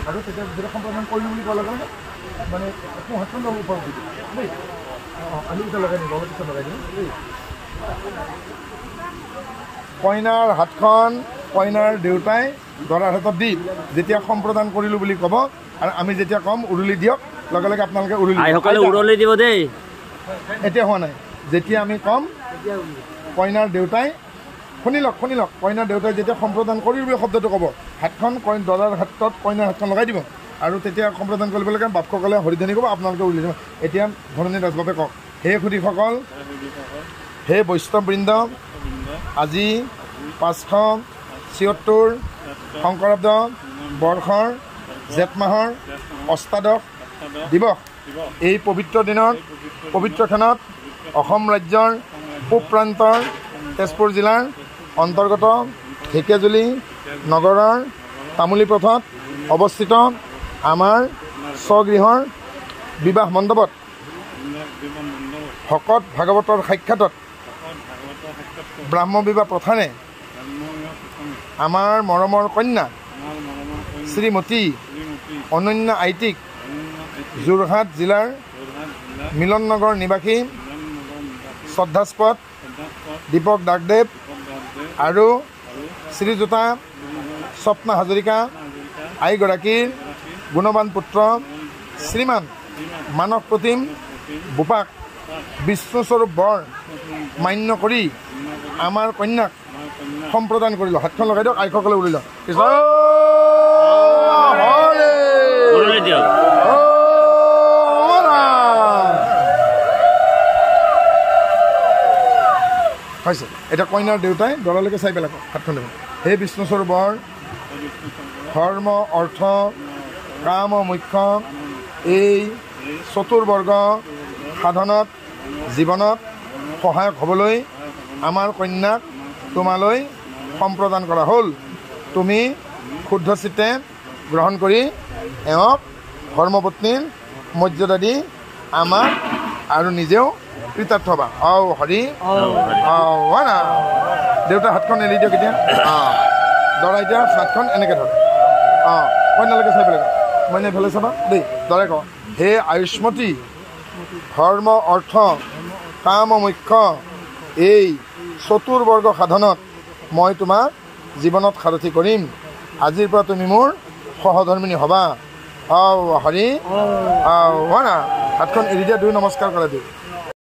আৰু তেতিয়া যেতিয়া সম্প্ৰদান কৰিলোঁ বুলি কোৱাৰ লগে লগে মানে একো হাতখন যাব ওপৰত দিব দেই আলুকেইটা লগাই দিম অলপ পিছত লগাই দিম দেই কইনাৰ হাতখন কইনাৰ দেউতাই দৰাৰ হাতত দি যেতিয়া সম্প্ৰদান কৰিলোঁ বুলি ক'ব আৰু আমি যেতিয়া ক'ম উৰুলি দিয়ক লগে লগে আপোনালোকে উৰুলি দিব দেই এতিয়া হোৱা নাই যেতিয়া আমি ক'ম কইনাৰ দেউতাই শুনি লওক কইনাৰ দেউতাই যেতিয়া সম্প্ৰদান কৰিলোঁ বুলি শব্দটো ক'ব হাতখন দৰাৰ হাতত কইনাৰ হাতখন লগাই দিব আৰু তেতিয়া সম্প্ৰদান কৰিবলৈকে বাপসকলে হৰিধনী ক'ব আপোনালোকে উৰুলি দিব এতিয়া ধৰণী ৰাজবাবে কওক হে সুধীসকল হে বৈষ্ণৱবৃন্দ আজি 576 শংকৰাব্দ বৰ্ষৰ জেঠ মাহৰ অষ্টাদশ দিৱস এই পবিত্ৰ দিনত পবিত্ৰ ক্ষণত অসম ৰাজ্যৰ পূব প্ৰান্তৰ তেজপুৰ জিলাৰ অন্তৰ্গত ঢেকীয়াজুলি নগৰৰ তামুলী পথত অৱস্থিত আমাৰ স্বগৃহৰ বিবাহ মণ্ডপত ভকত ভাগৱতৰ সাক্ষাতত ব্ৰাহ্ম বিবাহ প্ৰথাৰে আমাৰ মৰমৰ কন্যা শ্ৰীমতী অনন্যা আইতিক যোৰহাট জিলাৰ মিলন নগৰ নিবাসী শ্ৰদ্ধাস্পদ দীপক দাসদেৱ আৰু শ্ৰীযুতা স্বপ্না হাজৰিকা আইগৰাকীৰ গুণৱান পুত্ৰ শ্ৰীমান মানস প্ৰতিম বোপাক বিষ্ণুস্বৰূপ বৰ মান্য কৰি আমাৰ কন্যাক সম্প্ৰদান কৰিলোঁ হাতখন লগাই দিয়ক আইসকলে উৰি লওক হৈছে এতিয়া কইনাৰ দেউতাই দৰালৈকে চাই পেলাব হাতখন দিব হে বিষ্ণুস্বৰূপ বৰ ধৰ্ম অৰ্থ কাম মুখ্য এই চতুৰ্বৰ্গ সাধনত জীৱনত সহায়ক হ'বলৈ আমাৰ কন্যাক তোমালৈ সম্প্ৰদান কৰা হ'ল তুমি শুদ্ধ চিত্তে গ্ৰহণ কৰি এওঁক ধৰ্মপত্নীৰ মৰ্যাদা দি আমাক আৰু নিজেও কৃতাৰ্থ হ'বা হৰি না দেউতা হাতখন এৰি দিয়ক এতিয়া দৰা এতিয়া হাতখন এনেকৈ ধৰে কইনালৈকে চাই পেলাই মইনা এইফালে চাবা দেই দৰাই কওঁ হে আয়ুষ্মতী ধৰ্ম অৰ্থ কাম মুখ্য এই চতুৰ্বৰ্গ সাধনত মই তোমাক জীৱনত সাৰথি কৰিম আজিৰ পৰা তুমি মোৰ সহধৰ্মিনী হ'বা হৰি না হাতখন এৰি দিয়া দুই নমস্কাৰ কৰা দিওঁ